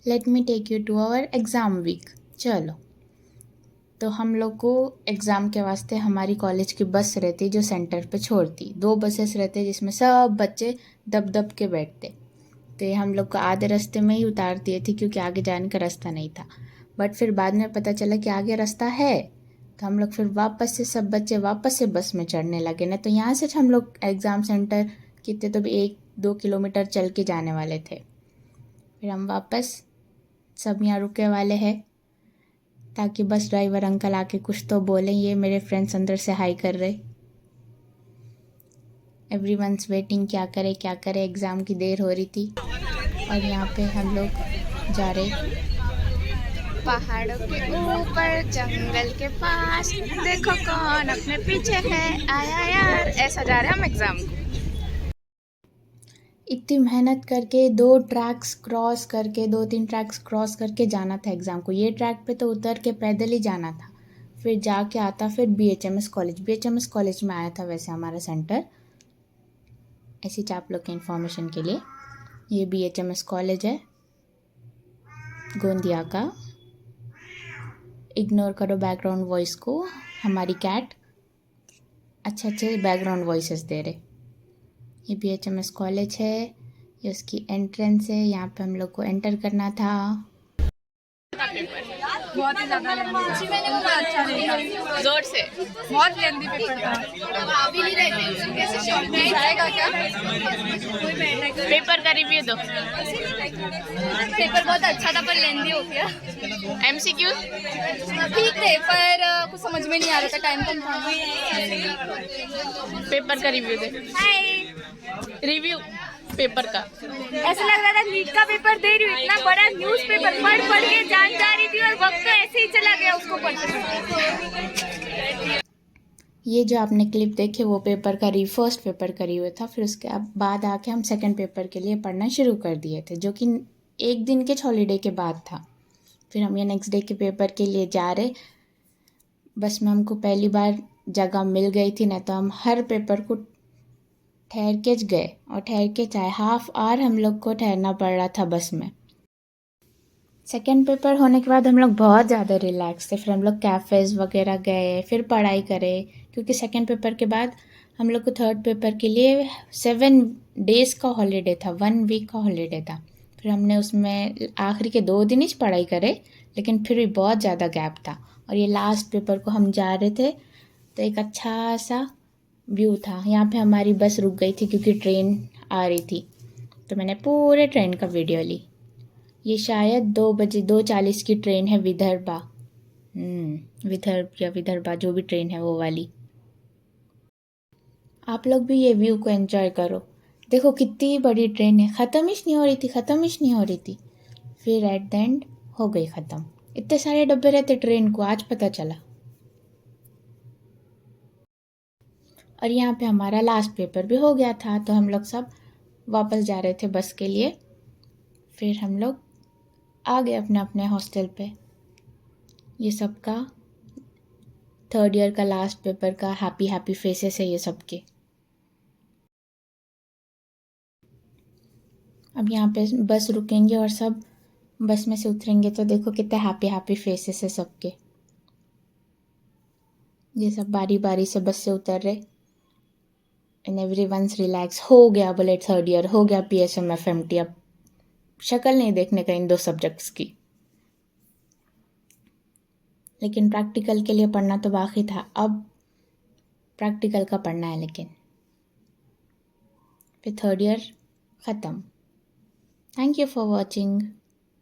Late me take you to our exam week. चलो, तो हम लोग को एग्ज़ाम के वास्ते हमारी कॉलेज की बस रहती जो सेंटर पे छोड़ती। 2 बसेस रहते जिसमें सब बच्चे दब दब के बैठते। तो ये हम लोग को आधे रास्ते में ही उतार दिए थे क्योंकि आगे जाने का रास्ता नहीं था। बट फिर बाद में पता चला कि आगे रास्ता है, तो हम लोग फिर वापस से सब बच्चे वापस से बस में चढ़ने लगे ना। तो यहाँ से हम लोग एग्ज़ाम सेंटर कितने तो भी 1-2 किलोमीटर चल के जाने वाले थे। फिर हम वापस सब यहाँ रुके वाले हैं ताकि बस ड्राइवर अंकल आके कुछ तो बोलें। ये मेरे फ्रेंड्स अंदर से हाई कर रहे। एवरीवन्स वेटिंग, क्या करे, एग्ज़ाम की देर हो रही थी। और यहाँ पे हम लोग जा रहे पहाड़ों के ऊपर जंगल के पास, देखो कौन अपने पीछे है आया यार, ऐसा जा रहे हैं हम एग्जाम को। इतनी मेहनत करके 2-3 ट्रैक्स क्रॉस करके जाना था एग्ज़ाम को। ये ट्रैक पे तो उतर के पैदल ही जाना था। फिर जाके आता फिर BHMS कॉलेज में आया था वैसे हमारा सेंटर। ऐसी आप लोग के इन्फॉर्मेशन के लिए, ये BHMS कॉलेज है गोंदिया का। इग्नोर करो बैकग्राउंड वॉइस को, हमारी कैट अच्छे बैकग्राउंड वॉइसेस दे रहे। ये BHMS कॉलेज है, ये उसकी एंट्रेंस है। यहाँ पे हम लोग को एंटर करना था। बहुत ही ज्यादा अच्छा रहेगा, जोर से बहुत लेंदी पेपर था। अभी नहीं रहते कैसे जाएगा क्या? पेपर का रिव्यू दो। पेपर बहुत अच्छा था पर लेंदी हो गया। MCQ ठीक थे पर कुछ समझ में नहीं आ रहा था, टाइम कम था। पेपर का रिव्यू दे। रिव्यू पेपर का ऐसा लग रहा था नीट का पेपर दे रही हूँ, इतना बड़ा न्यूज़ पेपर पढ़ के जान जा रही थी और वक्त तो ऐसे ही चला गया उसको पढ़ते। ये जो आपने क्लिप देखे वो फर्स्ट पेपर का रिव्यू था। फिर उसके बाद आके हम सेकंड पेपर के लिए पढ़ना शुरू कर दिए थे, जो कि एक दिन के हॉलीडे के बाद था। फिर हम ये नेक्स्ट डे के पेपर के लिए जा रहे। बस में हमको पहली बार जगह मिल गई थी ना, तो हम हर पेपर को ठहर के गए और ठहर के चाहे हाफ आवर हम लोग को ठहरना पड़ रहा था बस में। सेकेंड पेपर होने के बाद हम लोग बहुत ज़्यादा रिलैक्स थे। फिर हम लोग कैफ़ेज़ वगैरह गए, फिर पढ़ाई करे, क्योंकि सेकेंड पेपर के बाद हम लोग को थर्ड पेपर के लिए 7 डेज़ का हॉलीडे था, 1 वीक का हॉलीडे था। फिर हमने उसमें आखिरी के 2 दिन ही पढ़ाई करे, लेकिन फिर भी बहुत ज़्यादा गैप था। और ये लास्ट पेपर को हम जा रहे थे, तो एक अच्छा सा व्यू था। यहाँ पे हमारी बस रुक गई थी क्योंकि ट्रेन आ रही थी, तो मैंने पूरे ट्रेन का वीडियो ली। ये शायद 2 बजे 2:40 की ट्रेन है, विदर्भा। विदर्भ या विदर्भा जो भी ट्रेन है वो वाली। आप लोग भी ये व्यू को एंजॉय करो। देखो कितनी बड़ी ट्रेन है, ख़त्म ही नहीं हो रही थी। फिर एट द एंड हो गई ख़त्म। इतने सारे डब्बे रहते ट्रेन को, आज पता चला। और यहाँ पे हमारा लास्ट पेपर भी हो गया था, तो हम लोग सब वापस जा रहे थे बस के लिए। फिर हम लोग आ गए अपने अपने हॉस्टल पे। ये सब का थर्ड ईयर का लास्ट पेपर का हैप्पी फेसेस है ये सबके। अब यहाँ पे बस रुकेंगे और सब बस में से उतरेंगे, तो देखो कितने हैप्पी फेसेस है सबके। ये सब बारी बारी से बस से उतर रहे एंड एवरीवन्स रिलैक्स। हो गया बोले थर्ड ईयर, हो गया PSM FMT। अब शक्ल नहीं देखने का इन 2 सब्जेक्ट्स की, लेकिन प्रैक्टिकल के लिए पढ़ना तो बाकी था। अब प्रैक्टिकल का पढ़ना है, लेकिन फिर थर्ड ईयर ख़त्म। Thank you for watching.